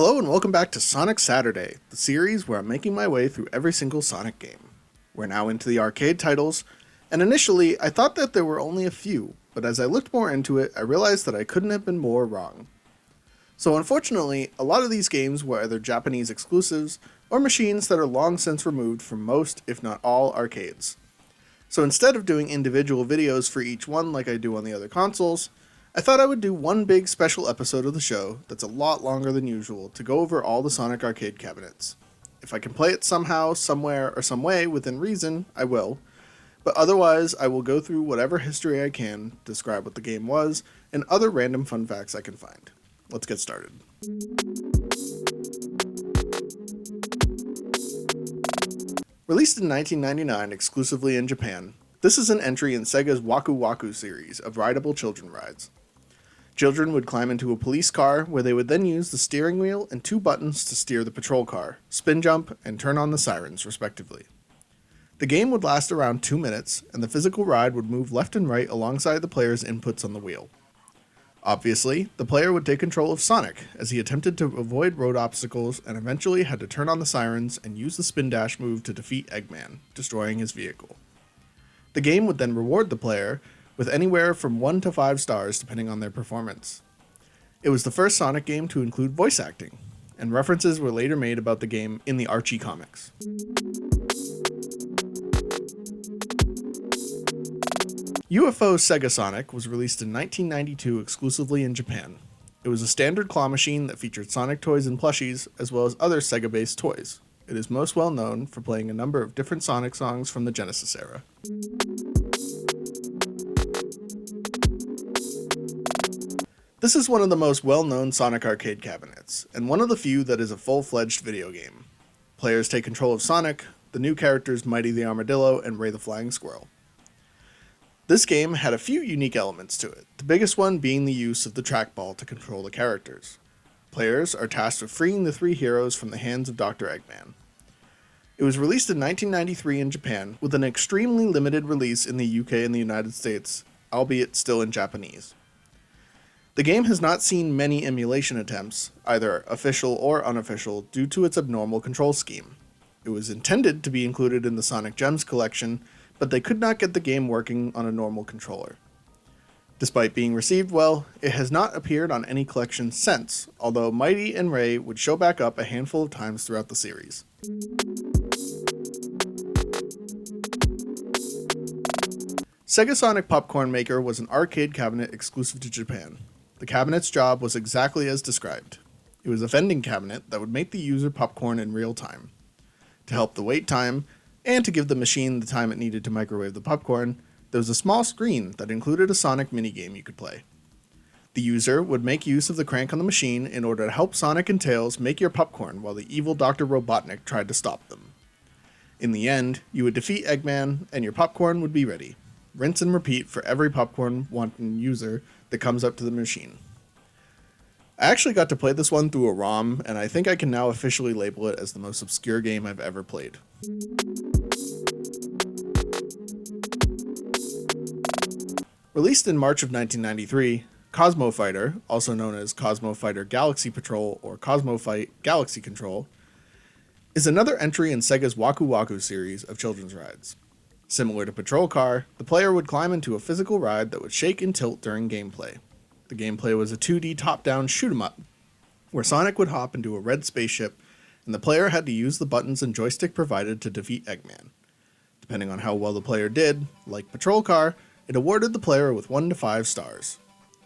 Hello and welcome back to Sonic Saturday, the series where I'm making my way through every single Sonic game. We're now into the arcade titles, and initially I thought that there were only a few, but as I looked more into it, I realized that I couldn't have been more wrong. So unfortunately, a lot of these games were either Japanese exclusives or machines that are long since removed from most, if not all, arcades. So instead of doing individual videos for each one like I do on the other consoles, I thought I would do one big special episode of the show that's a lot longer than usual to go over all the Sonic arcade cabinets. If I can play it somehow, somewhere, or some way within reason, I will, but otherwise I will go through whatever history I can, describe what the game was, and other random fun facts I can find. Let's get started. Released in 1999 exclusively in Japan, this is an entry in Sega's Waku Waku series of rideable children rides. Children would climb into a police car where they would then use the steering wheel and two buttons to steer the patrol car, spin jump, and turn on the sirens, respectively. The game would last around 2 minutes, and the physical ride would move left and right alongside the player's inputs on the wheel. Obviously, the player would take control of Sonic as he attempted to avoid road obstacles and eventually had to turn on the sirens and use the spin dash move to defeat Eggman, destroying his vehicle. The game would then reward the player with anywhere from 1 to 5 stars depending on their performance. It was the first Sonic game to include voice acting, and references were later made about the game in the Archie comics. UFO Sega Sonic was released in 1992 exclusively in Japan. It was a standard claw machine that featured Sonic toys and plushies, as well as other Sega-based toys. It is most well known for playing a number of different Sonic songs from the Genesis era. This is one of the most well-known Sonic arcade cabinets, and one of the few that is a full-fledged video game. Players take control of Sonic, the new characters Mighty the Armadillo and Ray the Flying Squirrel. This game had a few unique elements to it, the biggest one being the use of the trackball to control the characters. Players are tasked with freeing the three heroes from the hands of Dr. Eggman. It was released in 1993 in Japan, with an extremely limited release in the UK and the United States, albeit still in Japanese. The game has not seen many emulation attempts, either official or unofficial, due to its abnormal control scheme. It was intended to be included in the Sonic Gems collection, but they could not get the game working on a normal controller. Despite being received well, it has not appeared on any collection since, although Mighty and Ray would show back up a handful of times throughout the series. Sega Sonic Popcorn Maker was an arcade cabinet exclusive to Japan. The cabinet's job was exactly as described. It was a vending cabinet that would make the user popcorn in real time. To help the wait time, and to give the machine the time it needed to microwave the popcorn, there was a small screen that included a Sonic minigame you could play. The user would make use of the crank on the machine in order to help Sonic and Tails make your popcorn while the evil Dr. Robotnik tried to stop them. In the end, you would defeat Eggman, and your popcorn would be ready. Rinse and repeat for every popcorn wanting user that comes up to the machine. I actually got to play this one through a ROM, and I think I can now officially label it as the most obscure game I've ever played. Released in March of 1993, Cosmo Fighter, also known as Cosmo Fighter Galaxy Patrol or Cosmo Fight Galaxy Control, is another entry in Sega's Waku Waku series of children's rides. Similar to Patrol Car, the player would climb into a physical ride that would shake and tilt during gameplay. The gameplay was a 2D top-down shoot-'em-up, where Sonic would hop into a red spaceship, and the player had to use the buttons and joystick provided to defeat Eggman. Depending on how well the player did, like Patrol Car, it awarded the player with 1 to 5 stars.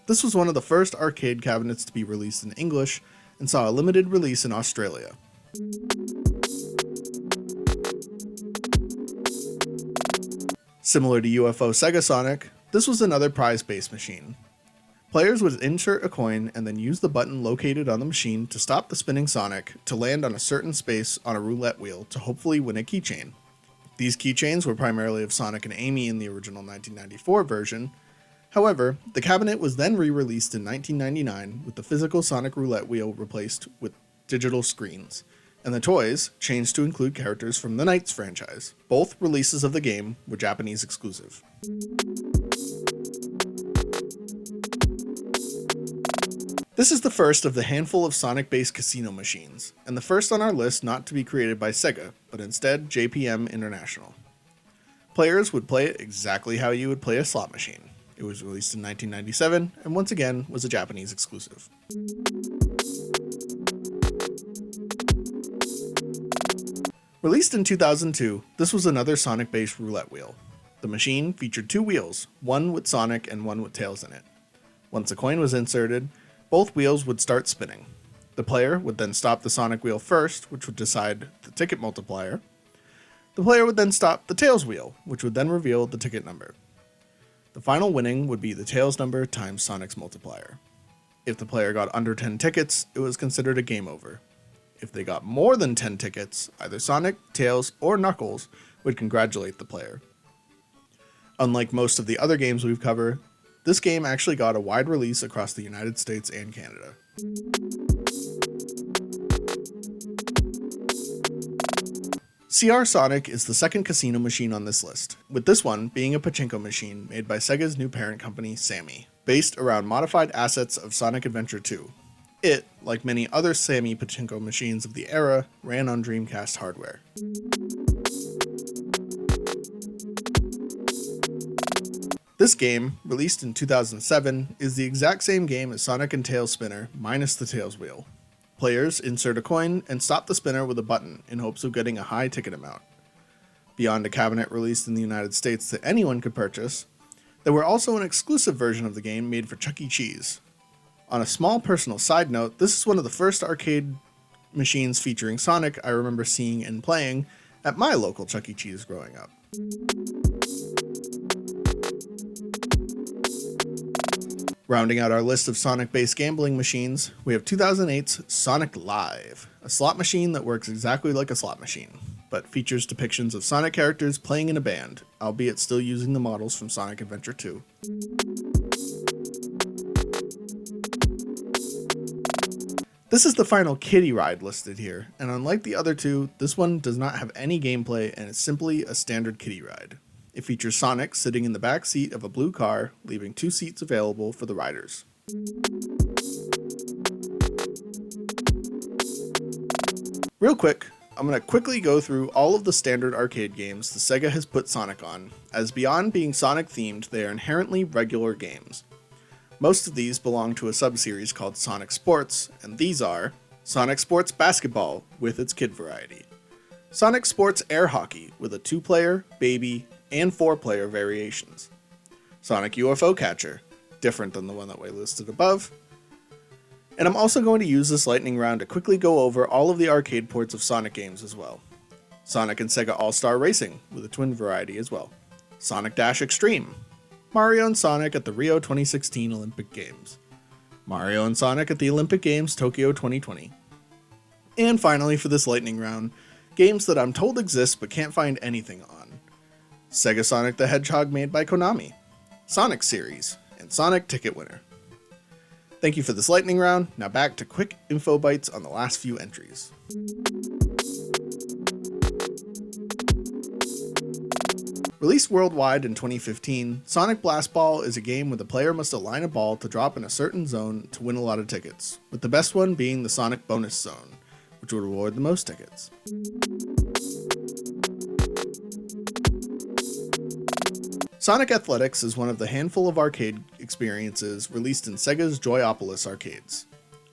This was one of the first arcade cabinets to be released in English, and saw a limited release in Australia. Similar to UFO Sega Sonic, this was another prize-based machine. Players would insert a coin and then use the button located on the machine to stop the spinning Sonic to land on a certain space on a roulette wheel to hopefully win a keychain. These keychains were primarily of Sonic and Amy in the original 1994 version. However, the cabinet was then re-released in 1999 with the physical Sonic roulette wheel replaced with digital screens, and the toys changed to include characters from the Knights franchise. Both releases of the game were Japanese exclusive. This is the first of the handful of Sonic-based casino machines, and the first on our list not to be created by Sega, but instead JPM International. Players would play it exactly how you would play a slot machine. It was released in 1997, and once again was a Japanese exclusive. Released in 2002, this was another Sonic-based roulette wheel. The machine featured two wheels, one with Sonic and one with Tails in it. Once a coin was inserted, both wheels would start spinning. The player would then stop the Sonic wheel first, which would decide the ticket multiplier. The player would then stop the Tails wheel, which would then reveal the ticket number. The final winning would be the Tails number times Sonic's multiplier. If the player got under 10 tickets, it was considered a game over. If they got more than 10 tickets, either Sonic, Tails, or Knuckles would congratulate the player. Unlike most of the other games we've covered, this game actually got a wide release across the United States and Canada. CR Sonic is the second casino machine on this list, with this one being a pachinko machine made by Sega's new parent company, Sammy, based around modified assets of Sonic Adventure 2. It, like many other Sammy pachinko machines of the era, ran on Dreamcast hardware. This game, released in 2007, is the exact same game as Sonic and Tails Spinner, minus the Tails wheel. Players insert a coin and stop the spinner with a button in hopes of getting a high ticket amount. Beyond a cabinet released in the United States that anyone could purchase, there were also an exclusive version of the game made for Chuck E. Cheese. On a small personal side note, this is one of the first arcade machines featuring Sonic I remember seeing and playing at my local Chuck E. Cheese growing up. Rounding out our list of Sonic-based gambling machines, we have 2008's Sonic Live, a slot machine that works exactly like a slot machine, but features depictions of Sonic characters playing in a band, albeit still using the models from Sonic Adventure 2. This is the final kiddie ride listed here, and unlike the other two, this one does not have any gameplay and is simply a standard kiddie ride. It features Sonic sitting in the back seat of a blue car, leaving 2 seats available for the riders. Real quick, I'm going to quickly go through all of the standard arcade games the Sega has put Sonic on, as beyond being Sonic themed, they are inherently regular games. Most of these belong to a subseries called Sonic Sports, and these are Sonic Sports Basketball with its kid variety, Sonic Sports Air Hockey with a 2-player, baby, and 4-player variations, Sonic UFO Catcher, different than the one that we listed above, and I'm also going to use this lightning round to quickly go over all of the arcade ports of Sonic games as well. Sonic and Sega All-Star Racing with a twin variety as well, Sonic Dash Extreme, Mario and Sonic at the Rio 2016 Olympic Games, Mario and Sonic at the Olympic Games Tokyo 2020, and finally for this lightning round, games that I'm told exist but can't find anything on. Sega Sonic the Hedgehog made by Konami, Sonic Series, and Sonic Ticket Winner. Thank you for this lightning round, now back to quick info bites on the last few entries. Released worldwide in 2015, Sonic Blast Ball is a game where the player must align a ball to drop in a certain zone to win a lot of tickets, with the best one being the Sonic Bonus Zone, which would reward the most tickets. Sonic Athletics is one of the handful of arcade experiences released in Sega's Joyopolis arcades.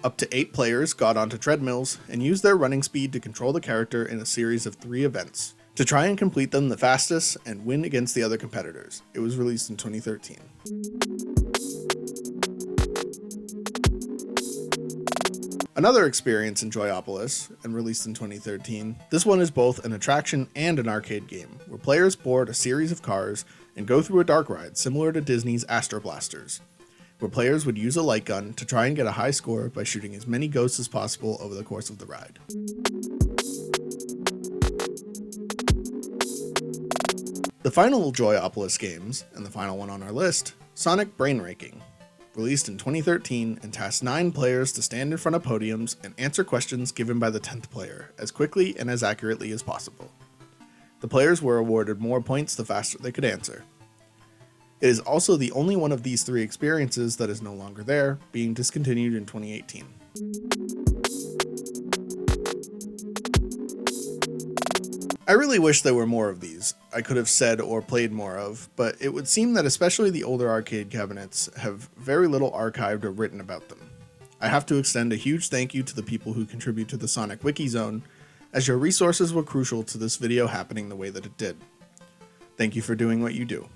Up to 8 players got onto treadmills and used their running speed to control the character in a series of 3 events, to try and complete them the fastest and win against the other competitors. It was released in 2013. Another experience in Joyopolis, and released in 2013, this one is both an attraction and an arcade game, where players board a series of cars and go through a dark ride similar to Disney's Astro Blasters, where players would use a light gun to try and get a high score by shooting as many ghosts as possible over the course of the ride. The final Joyopolis games, and the final one on our list, Sonic Brainraking, released in 2013 and tasked 9 players to stand in front of podiums and answer questions given by the 10th player as quickly and as accurately as possible. The players were awarded more points the faster they could answer. It is also the only one of these 3 experiences that is no longer there, being discontinued in 2018. I really wish there were more of these I could have said or played more of, but it would seem that especially the older arcade cabinets have very little archived or written about them. I have to extend a huge thank you to the people who contribute to the Sonic Wiki Zone, as your resources were crucial to this video happening the way that it did. Thank you for doing what you do.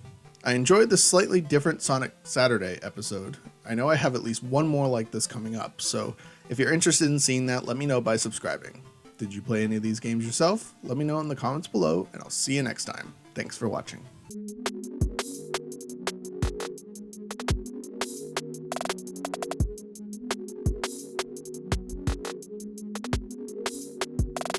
I enjoyed this slightly different Sonic Saturday episode. I know I have at least one more like this coming up, so if you're interested in seeing that, let me know by subscribing. Did you play any of these games yourself? Let me know in the comments below, and I'll see you next time. Thanks for watching.